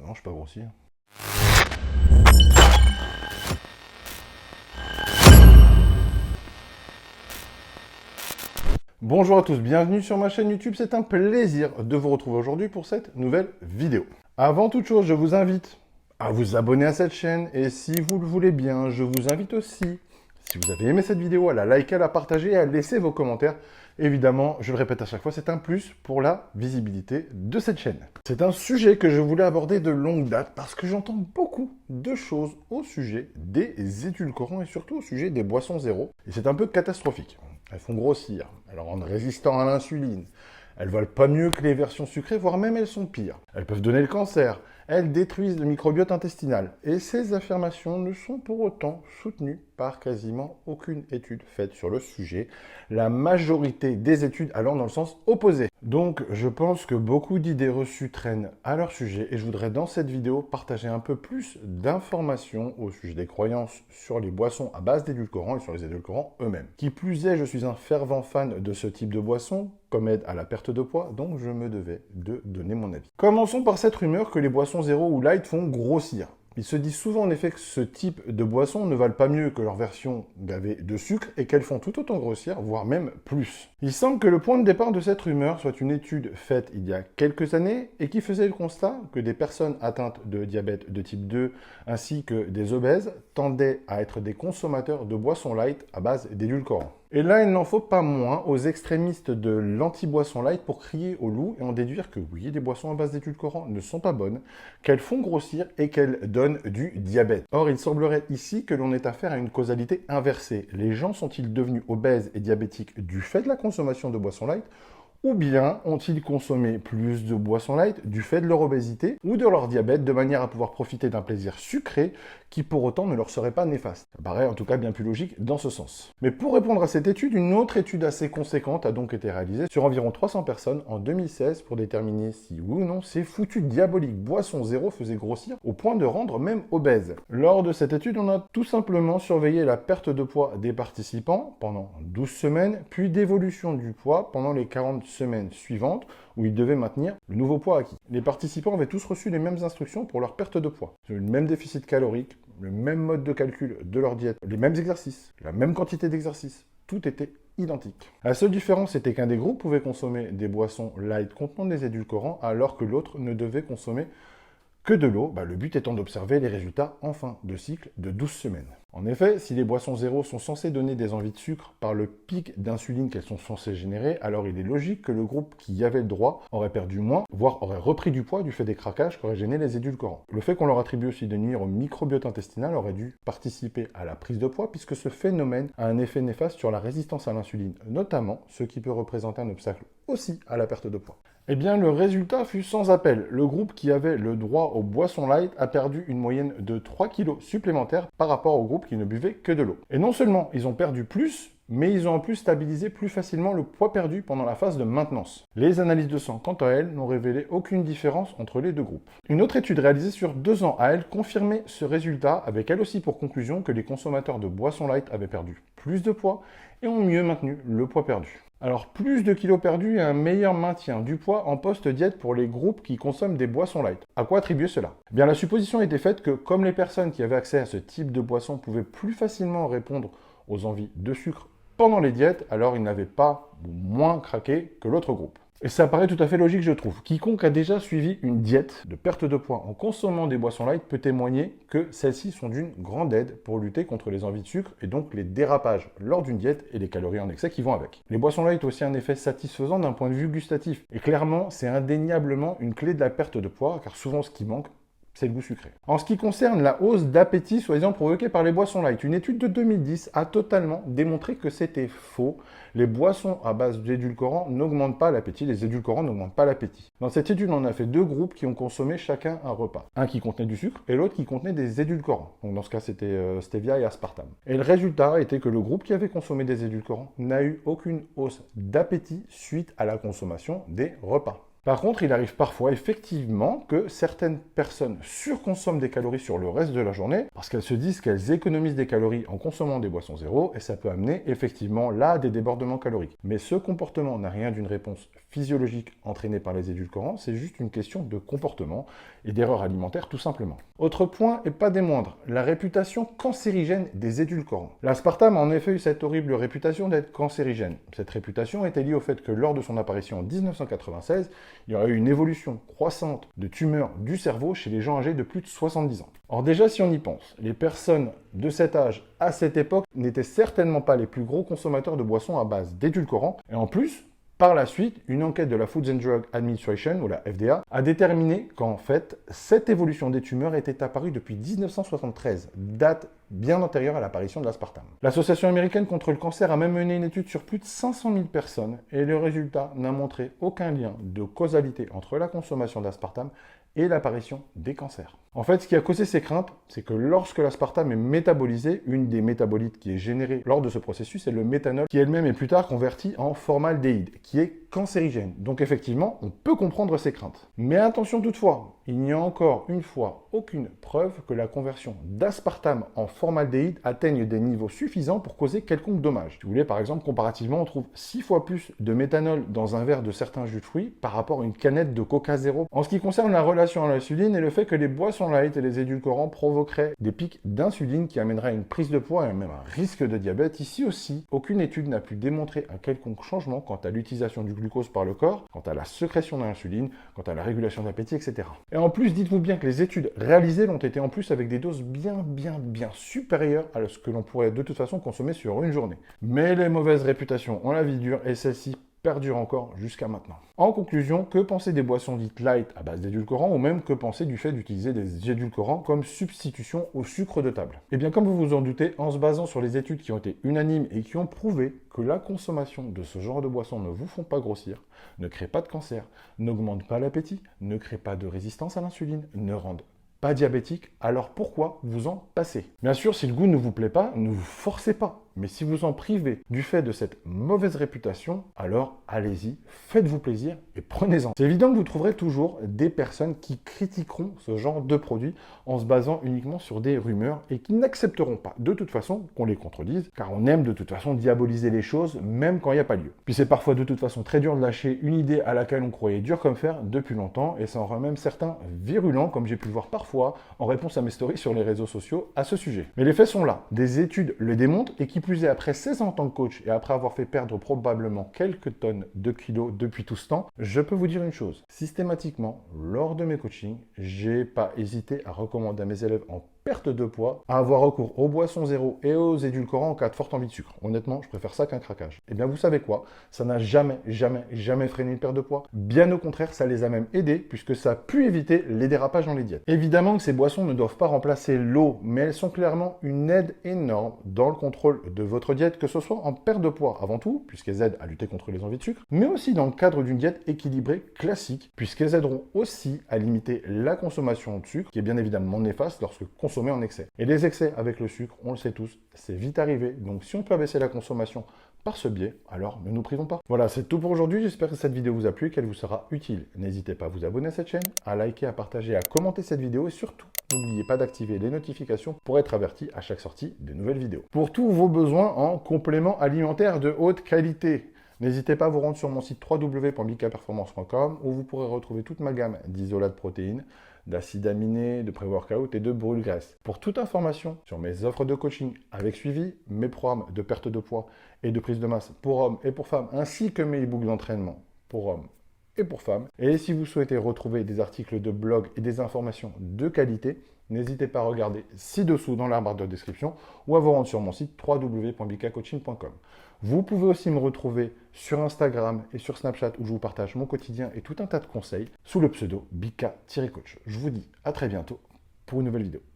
non, je suis pas grossier. Bonjour à tous, bienvenue sur ma chaîne YouTube. C'est un plaisir de vous retrouver aujourd'hui pour cette nouvelle vidéo. Avant toute chose, je vous invite à vous abonner à cette chaîne et si vous le voulez bien, je vous invite aussi, si vous avez aimé cette vidéo, à la liker, à la partager et à laisser vos commentaires. Évidemment, je le répète à chaque fois, c'est un plus pour la visibilité de cette chaîne. C'est un sujet que je voulais aborder de longue date parce que j'entends beaucoup de choses au sujet des édulcorants et surtout au sujet des boissons zéro. Et c'est un peu catastrophique. Elles font grossir, elles rendent résistants à l'insuline, elles valent pas mieux que les versions sucrées, voire même elles sont pires. Elles peuvent donner le cancer, elles détruisent le microbiote intestinal. Et ces affirmations ne sont pour autant soutenues par quasiment aucune étude faite sur le sujet, la majorité des études allant dans le sens opposé. Donc je pense que beaucoup d'idées reçues traînent à leur sujet et je voudrais dans cette vidéo partager un peu plus d'informations au sujet des croyances sur les boissons à base d'édulcorants et sur les édulcorants eux-mêmes. Qui plus est, je suis un fervent fan de ce type de boisson comme aide à la perte de poids, donc je me devais de donner mon avis. Commençons par cette rumeur que les boissons zéro ou light font grossir. Il se dit souvent en effet que ce type de boissons ne valent pas mieux que leur version gavée de sucre et qu'elles font tout autant grossir, voire même plus. Il semble que le point de départ de cette rumeur soit une étude faite il y a quelques années et qui faisait le constat que des personnes atteintes de diabète de type 2 ainsi que des obèses tendaient à être des consommateurs de boissons light à base d'édulcorants. Et là, il n'en faut pas moins aux extrémistes de l'anti-boisson light pour crier au loup et en déduire que oui, les boissons à base d'édulcorants ne sont pas bonnes, qu'elles font grossir et qu'elles donnent du diabète. Or, il semblerait ici que l'on ait affaire à une causalité inversée. Les gens sont-ils devenus obèses et diabétiques du fait de la consommation de boissons light ? Ou bien ont-ils consommé plus de boissons light du fait de leur obésité ou de leur diabète de manière à pouvoir profiter d'un plaisir sucré qui pour autant ne leur serait pas néfaste. Ça paraît en tout cas bien plus logique dans ce sens. Mais pour répondre à cette étude, une autre étude assez conséquente a donc été réalisée sur environ 300 personnes en 2016 pour déterminer si oui ou non ces foutues diaboliques boissons zéro faisaient grossir au point de rendre même obèses. Lors de cette étude, on a tout simplement surveillé la perte de poids des participants pendant 12 semaines, puis d'évolution du poids pendant les 40 semaines suivantes où ils devaient maintenir le nouveau poids acquis. Les participants avaient tous reçu les mêmes instructions pour leur perte de poids. Le même déficit calorique, le même mode de calcul de leur diète, les mêmes exercices, la même quantité d'exercices. Tout était identique. La seule différence était qu'un des groupes pouvait consommer des boissons light contenant des édulcorants alors que l'autre ne devait consommer que de l'eau, le but étant d'observer les résultats en fin de cycle de 12 semaines. En effet, si les boissons zéro sont censées donner des envies de sucre par le pic d'insuline qu'elles sont censées générer, alors il est logique que le groupe qui y avait le droit aurait perdu moins, voire aurait repris du poids du fait des craquages qu'auraient gêné les édulcorants. Le fait qu'on leur attribue aussi de nuire au microbiote intestinal aurait dû participer à la prise de poids puisque ce phénomène a un effet néfaste sur la résistance à l'insuline, notamment ce qui peut représenter un obstacle aussi à la perte de poids. Eh bien, le résultat fut sans appel. Le groupe qui avait le droit aux boissons light a perdu une moyenne de 3 kg supplémentaires par rapport au groupe qui ne buvait que de l'eau. Et non seulement ils ont perdu plus, mais ils ont en plus stabilisé plus facilement le poids perdu pendant la phase de maintenance. Les analyses de sang, quant à elles, n'ont révélé aucune différence entre les deux groupes. Une autre étude réalisée sur 2 ans a, elle, confirmé ce résultat, avec elle aussi pour conclusion que les consommateurs de boissons light avaient perdu plus de poids et ont mieux maintenu le poids perdu. Alors, plus de kilos perdus et un meilleur maintien du poids en post-diète pour les groupes qui consomment des boissons light. À quoi attribuer cela ? Eh bien, la supposition était faite que, comme les personnes qui avaient accès à ce type de boisson pouvaient plus facilement répondre aux envies de sucre pendant les diètes, alors ils n'avaient pas ou moins craqué que l'autre groupe. Et ça paraît tout à fait logique, je trouve. Quiconque a déjà suivi une diète de perte de poids en consommant des boissons light peut témoigner que celles-ci sont d'une grande aide pour lutter contre les envies de sucre et donc les dérapages lors d'une diète et les calories en excès qui vont avec. Les boissons light ont aussi un effet satisfaisant d'un point de vue gustatif. Et clairement, c'est indéniablement une clé de la perte de poids, car souvent ce qui manque, c'est le goût sucré. En ce qui concerne la hausse d'appétit soi-disant provoquée par les boissons light, une étude de 2010 a totalement démontré que c'était faux. Les boissons à base d'édulcorants n'augmentent pas l'appétit, les édulcorants n'augmentent pas l'appétit. Dans cette étude, on a fait 2 groupes qui ont consommé chacun un repas. Un qui contenait du sucre et l'autre qui contenait des édulcorants. Donc dans ce cas, c'était stevia et aspartame. Et le résultat était que le groupe qui avait consommé des édulcorants n'a eu aucune hausse d'appétit suite à la consommation des repas. Par contre, il arrive parfois effectivement que certaines personnes surconsomment des calories sur le reste de la journée parce qu'elles se disent qu'elles économisent des calories en consommant des boissons zéro et ça peut amener effectivement là des débordements caloriques. Mais ce comportement n'a rien d'une réponse physiologique entraînée par les édulcorants, c'est juste une question de comportement et d'erreur alimentaire tout simplement. Autre point, et pas des moindres, la réputation cancérigène des édulcorants. L'aspartame a en effet eu cette horrible réputation d'être cancérigène. Cette réputation était liée au fait que lors de son apparition en 1996, il y aurait eu une évolution croissante de tumeurs du cerveau chez les gens âgés de plus de 70 ans. Or déjà, si on y pense, les personnes de cet âge à cette époque n'étaient certainement pas les plus gros consommateurs de boissons à base d'édulcorants, et en plus, par la suite, une enquête de la Food and Drug Administration, ou la FDA, a déterminé qu'en fait, cette évolution des tumeurs était apparue depuis 1973, date bien antérieure à l'apparition de l'aspartame. L'Association américaine contre le cancer a même mené une étude sur plus de 500 000 personnes, et le résultat n'a montré aucun lien de causalité entre la consommation d'aspartame et l'apparition des cancers. En fait, ce qui a causé ces craintes, c'est que lorsque l'aspartame est métabolisé, une des métabolites qui est générée lors de ce processus est le méthanol, qui elle-même est plus tard converti en formaldéhyde, qui est cancérigène. Donc effectivement, on peut comprendre ces craintes. Mais attention toutefois, il n'y a encore une fois aucune preuve que la conversion d'aspartame en formaldéhyde atteigne des niveaux suffisants pour causer quelconque dommage. Si vous voulez, par exemple, comparativement, on trouve 6 fois plus de méthanol dans un verre de certains jus de fruits par rapport à une canette de Coca Zéro. En ce qui concerne la relation à l'insuline et le fait que les boissons light et les édulcorants provoqueraient des pics d'insuline qui amèneraient à une prise de poids et même un risque de diabète, ici aussi, aucune étude n'a pu démontrer un quelconque changement quant à l'utilisation du glucose par le corps, quant à la sécrétion d'insuline, quant à la régulation d'appétit, etc. Et en plus, dites-vous bien que les études réalisées l'ont été en plus avec des doses bien supérieures à ce que l'on pourrait de toute façon consommer sur une journée. Mais les mauvaises réputations ont la vie dure et celle-ci perdure encore jusqu'à maintenant. En conclusion, que penser des boissons dites light à base d'édulcorants ou même que penser du fait d'utiliser des édulcorants comme substitution au sucre de table? Eh bien, comme vous vous en doutez, en se basant sur les études qui ont été unanimes et qui ont prouvé que la consommation de ce genre de boissons ne vous font pas grossir, ne crée pas de cancer, n'augmente pas l'appétit, ne crée pas de résistance à l'insuline, ne rendent pas diabétique, alors pourquoi vous en passez? Bien sûr, si le goût ne vous plaît pas, ne vous forcez pas. Mais si vous en privez du fait de cette mauvaise réputation, alors allez-y, faites-vous plaisir et prenez-en. C'est évident que vous trouverez toujours des personnes qui critiqueront ce genre de produit en se basant uniquement sur des rumeurs et qui n'accepteront pas de toute façon qu'on les contredise, car on aime de toute façon diaboliser les choses même quand il n'y a pas lieu. Puis c'est parfois de toute façon très dur de lâcher une idée à laquelle on croyait dur comme fer depuis longtemps et ça en rend même certains virulents comme j'ai pu le voir parfois en réponse à mes stories sur les réseaux sociaux à ce sujet. Mais les faits sont là, des études le démontrent et qui plus est après 16 ans en tant que coach et après avoir fait perdre probablement quelques tonnes de kilos depuis tout ce temps, je peux vous dire une chose. Systématiquement, lors de mes coachings, j'ai pas hésité à recommander à mes élèves en perte de poids à avoir recours aux boissons zéro et aux édulcorants en cas de forte envie de sucre. Honnêtement, je préfère ça qu'un craquage. Et bien vous savez quoi? Ça n'a jamais freiné une perte de poids. Bien au contraire, ça les a même aidés puisque ça a pu éviter les dérapages dans les diètes. Évidemment que ces boissons ne doivent pas remplacer l'eau, mais elles sont clairement une aide énorme dans le contrôle de votre diète, que ce soit en perte de poids avant tout, puisqu'elles aident à lutter contre les envies de sucre, mais aussi dans le cadre d'une diète équilibrée classique, puisqu'elles aideront aussi à limiter la consommation de sucre, qui est bien évidemment néfaste lorsque consommée en excès. Et les excès avec le sucre, on le sait tous, c'est vite arrivé, donc si on peut abaisser la consommation par ce biais, alors ne nous privons pas. Voilà, c'est tout pour aujourd'hui, j'espère que cette vidéo vous a plu et qu'elle vous sera utile. N'hésitez pas à vous abonner à cette chaîne, à liker, à partager, à commenter cette vidéo et surtout, n'oubliez pas d'activer les notifications pour être averti à chaque sortie de nouvelles vidéos. Pour tous vos besoins en compléments alimentaires de haute qualité, n'hésitez pas à vous rendre sur mon site www.bikaperformance.com où vous pourrez retrouver toute ma gamme d'isolats de protéines, d'acides aminés, de pré-workout et de brûle-graisse. Pour toute information sur mes offres de coaching avec suivi, mes programmes de perte de poids et de prise de masse pour hommes et pour femmes, ainsi que mes e-books d'entraînement pour hommes et pour femmes. Et si vous souhaitez retrouver des articles de blog et des informations de qualité, n'hésitez pas à regarder ci-dessous dans la barre de description ou à vous rendre sur mon site www.bikacoaching.com. Vous pouvez aussi me retrouver sur Instagram et sur Snapchat où je vous partage mon quotidien et tout un tas de conseils sous le pseudo Bika-coach. Je vous dis à très bientôt pour une nouvelle vidéo.